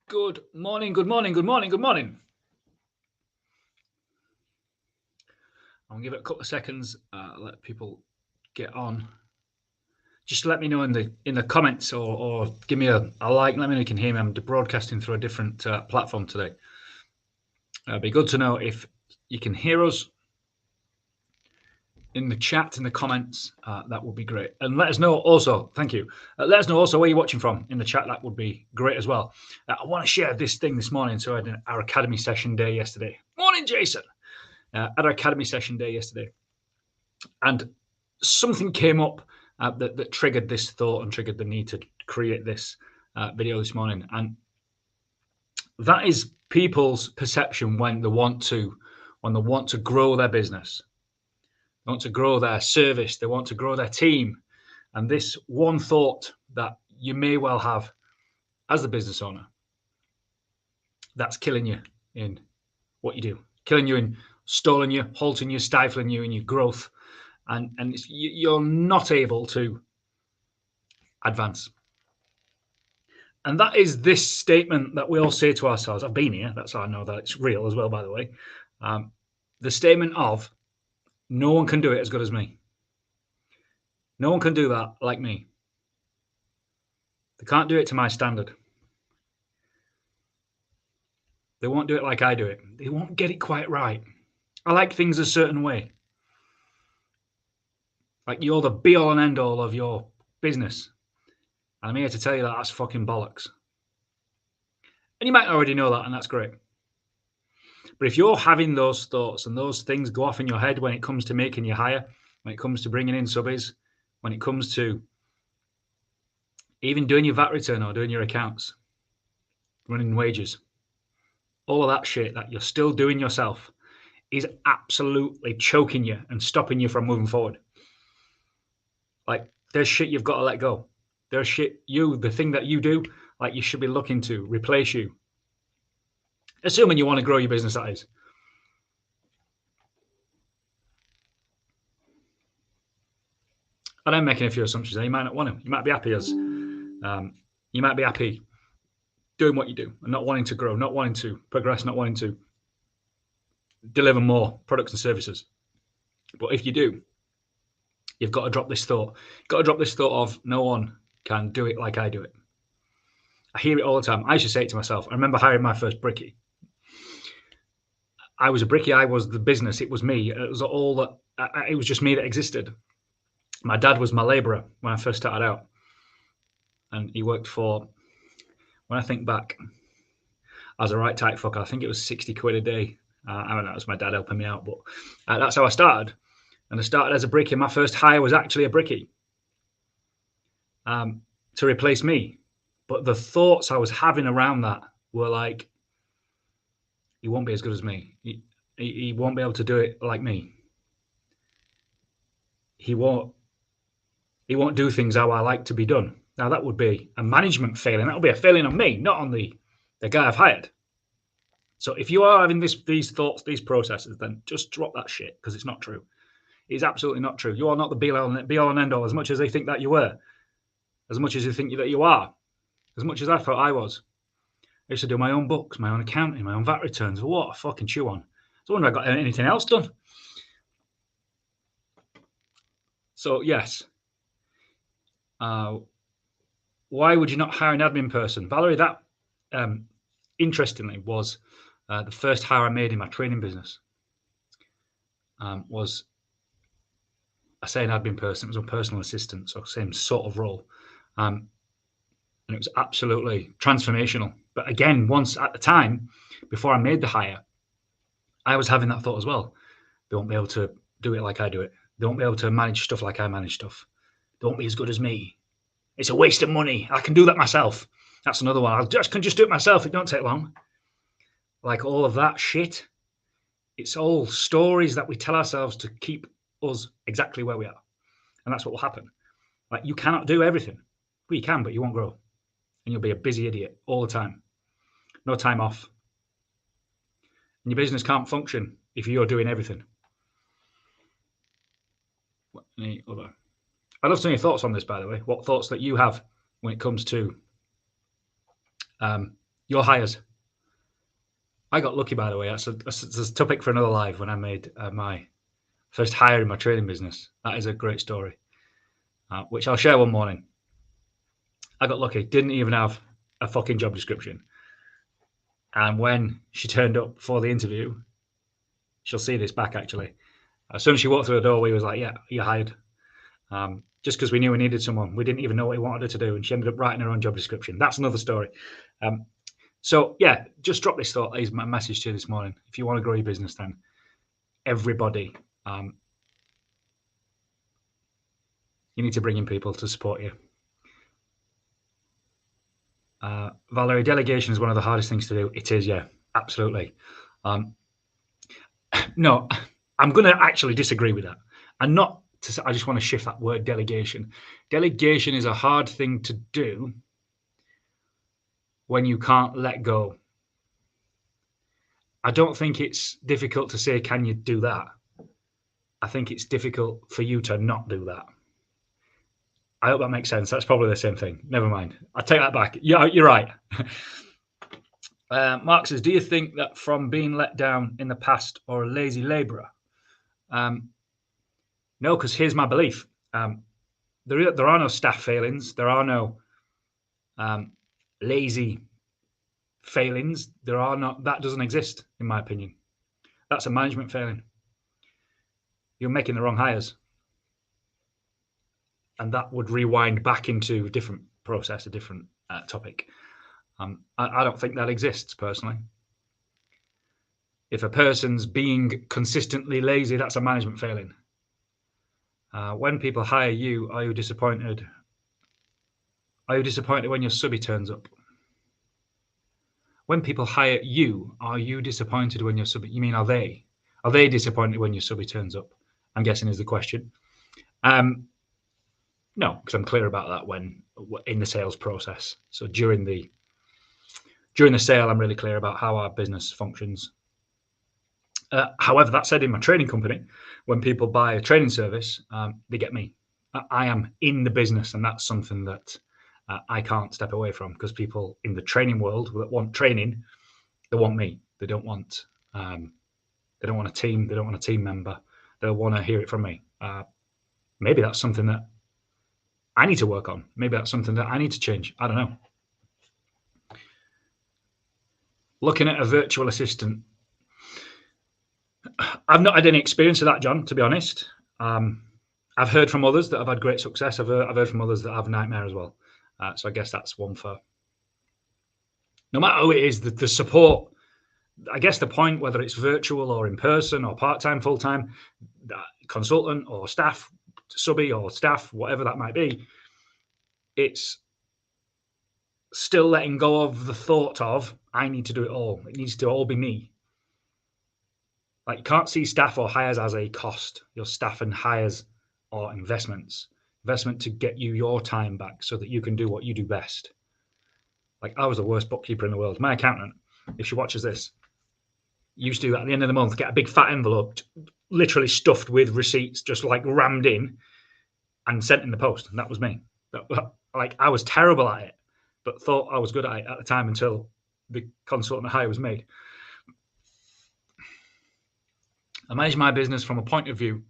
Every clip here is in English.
Good morning, good morning, good morning, good morning. I'll give it a couple of seconds, let people get on. Just let me know in the comments or give me a like. Let me know you can hear me. I'm broadcasting through a different platform today. It'd be good to know if you can hear us in the chat, in the comments. That would be great. And let us know also, thank you. Let us know also where you're watching from in the chat. That would be great as well. I want to share this thing this morning. So I had our Academy session day yesterday. Morning, Jason. At our Academy session day yesterday. And something came up that triggered this thought and triggered the need to create this video this morning. And that is people's perception when they want to grow their business, they want to grow their service, they want to grow their team. And this one thought that you may well have as the business owner, that's killing you in what you do, killing you in stalling you, halting you, stifling you in your growth. And you're not able to advance. And that is this statement that we all say to ourselves. I've been here. That's how I know that it's real as well, by the way. The statement of, no one can do it as good as me. No one can do that like me. They can't do it to my standard. They won't do it like I do it. They won't get it quite right. I like things a certain way. Like you're the be-all and end-all of your business. And I'm here to tell you that that's fucking bollocks. And you might already know that, and that's great. But if you're having those thoughts and those things go off in your head when it comes to making you hire, when it comes to bringing in subbies, when it comes to even doing your VAT return or doing your accounts, running wages, all of that shit that you're still doing yourself is absolutely choking you and stopping you from moving forward. Like there's shit you've got to let go. There's shit the thing that you do, like you should be looking to replace you. Assuming you want to grow your business, that is. And I'm making a few assumptions there. You might not want to. You might be happy as you might be happy doing what you do and not wanting to grow, not wanting to progress, not wanting to deliver more products and services. But if you do, you've got to drop this thought. You've got to drop this thought of no one can do it like I do it. I hear it all the time. I used to say it to myself. I remember hiring my first brickie. I was a brickie. I was the business. It was me. It was all that. It was just me that existed. My dad was my labourer when I first started out. And he worked for, when I think back, as a right tight fucker, I think it was 60 quid a day. I don't know, it was my dad helping me out, but that's how I started. And I started as a brickie. My first hire was actually a brickie to replace me. But the thoughts I was having around that were like, he won't be as good as me. He won't be able to do it like me. He won't do things how I like to be done. Now, that would be a management failing. That would be a failing on me, not on the guy I've hired. So if you are having these thoughts, these processes, then just drop that shit because it's not true. It's absolutely not true. You are not the be-all and end-all as much as they think that you were, as much as you think that you are, as much as I thought I was. I used to do my own books, my own accounting, my own VAT returns. What a fucking chew on. I wonder if I got anything else done. So, yes. Why would you not hire an admin person? Valerie, that, interestingly, was the first hire I made in my training business. Was, I say an admin person, it was a personal assistant, so same sort of role. And it was absolutely transformational. But again, once at the time, before I made the hire, I was having that thought as well. They won't be able to do it like I do it. They won't be able to manage stuff like I manage stuff. They won't be as good as me. It's a waste of money. I can do that myself. That's another one. I can just do it myself. It don't take long. Like all of that shit. It's all stories that we tell ourselves to keep us exactly where we are. And that's what will happen. Like you cannot do everything. Well, you can, but you won't grow. And you'll be a busy idiot all the time. No time off. And your business can't function if you're doing everything. Any other? I'd love to know your thoughts on this, by the way. What thoughts that you have when it comes to Your hires. I got lucky, by the way. That's a topic for another live when I made my first hire in my training business. That is a great story, which I'll share one morning. I got lucky. Didn't even have a fucking job description. And when she turned up for the interview, she'll see this back actually. As soon as she walked through the door, we was like, yeah, you're hired. Just because we knew we needed someone. We didn't even know what we wanted her to do. And she ended up writing her own job description. That's another story. So yeah, just drop this thought. Is my message to you this morning. If you want to grow your business, then everybody, you need to bring in people to support you. Valerie, delegation is one of the hardest things to do. It is, yeah, absolutely. No, I'm going to actually disagree with that. And not to say, I just want to shift that word delegation. Delegation is a hard thing to do when you can't let go. I don't think it's difficult to say, can you do that? I think it's difficult for you to not do that. I hope that makes sense. That's probably the same thing. Never mind. I take that back. Yeah, you're right. Mark says, do you think that from being let down in the past or a lazy labourer? No, because here's my belief. There are no staff failings. There are no lazy failings. There are not. That doesn't exist, in my opinion. That's a management failing. You're making the wrong hires. And that would rewind back into a different process, a different topic. I don't think that exists, personally. If a person's being consistently lazy, that's a management failing. When people hire you, are you disappointed? Are you disappointed when your subby turns up? When people hire you, are you disappointed when your subby? You mean are they disappointed when your subby turns up? I'm guessing is the question. No, because I'm clear about that when in the sales process. So during the sale, I'm really clear about how our business functions. However, that said, in my training company, when people buy a training service, they get me. I am in the business, and that's something that I can't step away from, because people in the training world that want training, they want me. They don't want a team. They don't want a team member. They'll want to hear it from me. Maybe that's something that I need to work on. Maybe that's something that I need to change. I don't know. Looking at a virtual assistant. I've not had any experience of that, John, to be honest. I've heard from others that have had great success. I've heard from others that have nightmare as well. So I guess that's one for, no matter who it is, the support, I guess the point, whether it's virtual or in person or part-time, full-time, consultant or staff, subby or staff, whatever that might be, it's still letting go of the thought of, I need to do it all. It needs to all be me. Like, you can't see staff or hires as a cost. Your staff and hires are investments. Investment to get you your time back so that you can do what you do best. Like, I was the worst bookkeeper in the world. My accountant, if she watches this, used to, at the end of the month, get a big fat envelope literally stuffed with receipts, just like rammed in and sent in the post. And that was me. Like, I was terrible at it, but thought I was good at it at the time until the consultant hire was made. I manage my business from a point of view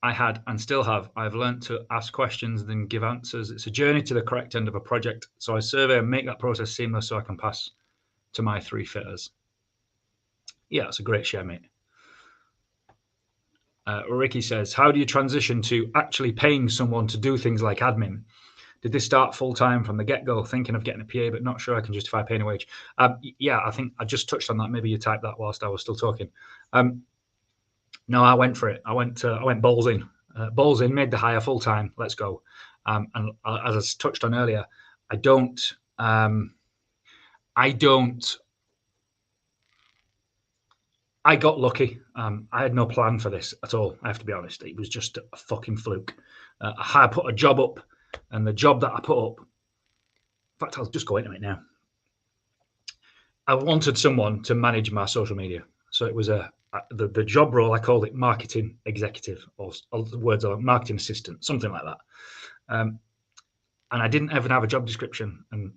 I had and still have. I've learned to ask questions and then give answers. It's a journey to the correct end of a project. So I survey and make that process seamless so I can pass to my 3 fitters. Yeah, it's a great share, mate. Ricky says, how do you transition to actually paying someone to do things like admin? Did this start full-time from the get-go, thinking of getting a PA, but not sure I can justify paying a wage? Yeah, I think I just touched on that. Maybe you typed that whilst I was still talking. No, I went for it. I went balls in. Balls in, made the hire full-time. Let's go. And as I touched on earlier, I got lucky. I had no plan for this at all. I have to be honest. It was just a fucking fluke. I put a job up, and the job that I put up, in fact, I'll just go into it now. I wanted someone to manage my social media. So it was the job role, I called it marketing executive, or words are marketing assistant, something like that. And I didn't even have a job description. And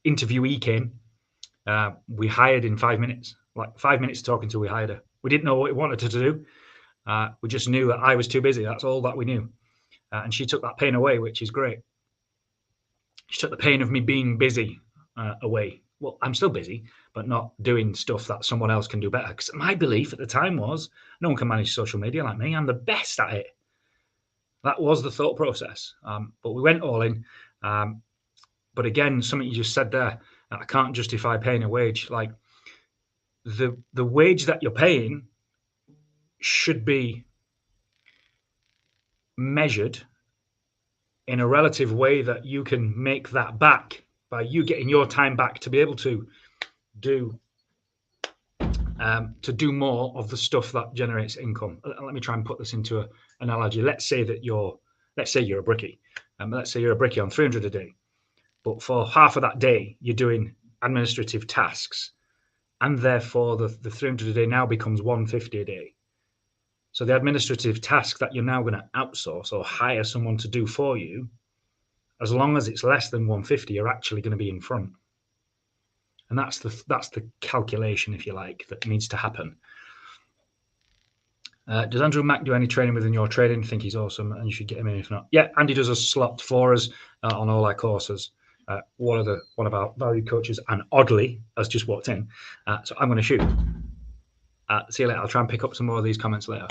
interviewee came, we hired in 5 minutes. Like 5 minutes talking till we hired her. We didn't know what we wanted her to do. We just knew that I was too busy. That's all that we knew. And she took that pain away, which is great. She took the pain of me being busy away. Well, I'm still busy, but not doing stuff that someone else can do better. Because my belief at the time was, no one can manage social media like me. I'm the best at it. That was the thought process. But we went all in. But again, something you just said there, I can't justify paying a wage. Like the wage that you're paying should be measured in a relative way that you can make that back by you getting your time back to be able to do more of the stuff that generates income. Let me try and put this into an analogy. Let's say you're a brickie. Let's say you're a brickie on 300 a day, but for half of that day you're doing administrative tasks, and therefore the 300 a day now becomes 150 a day. So the administrative task that you're now going to outsource or hire someone to do for you, as long as it's less than 150, you're actually going to be in front. And that's the calculation, if you like, that needs to happen. Does Andrew Mack do any training within your trading? I think he's awesome, and you should get him in if not. Yeah, Andy does a slot for us on all our courses. One of our valued coaches, and oddly, has just walked in. So I'm going to shoot. See you later. I'll try and pick up some more of these comments later.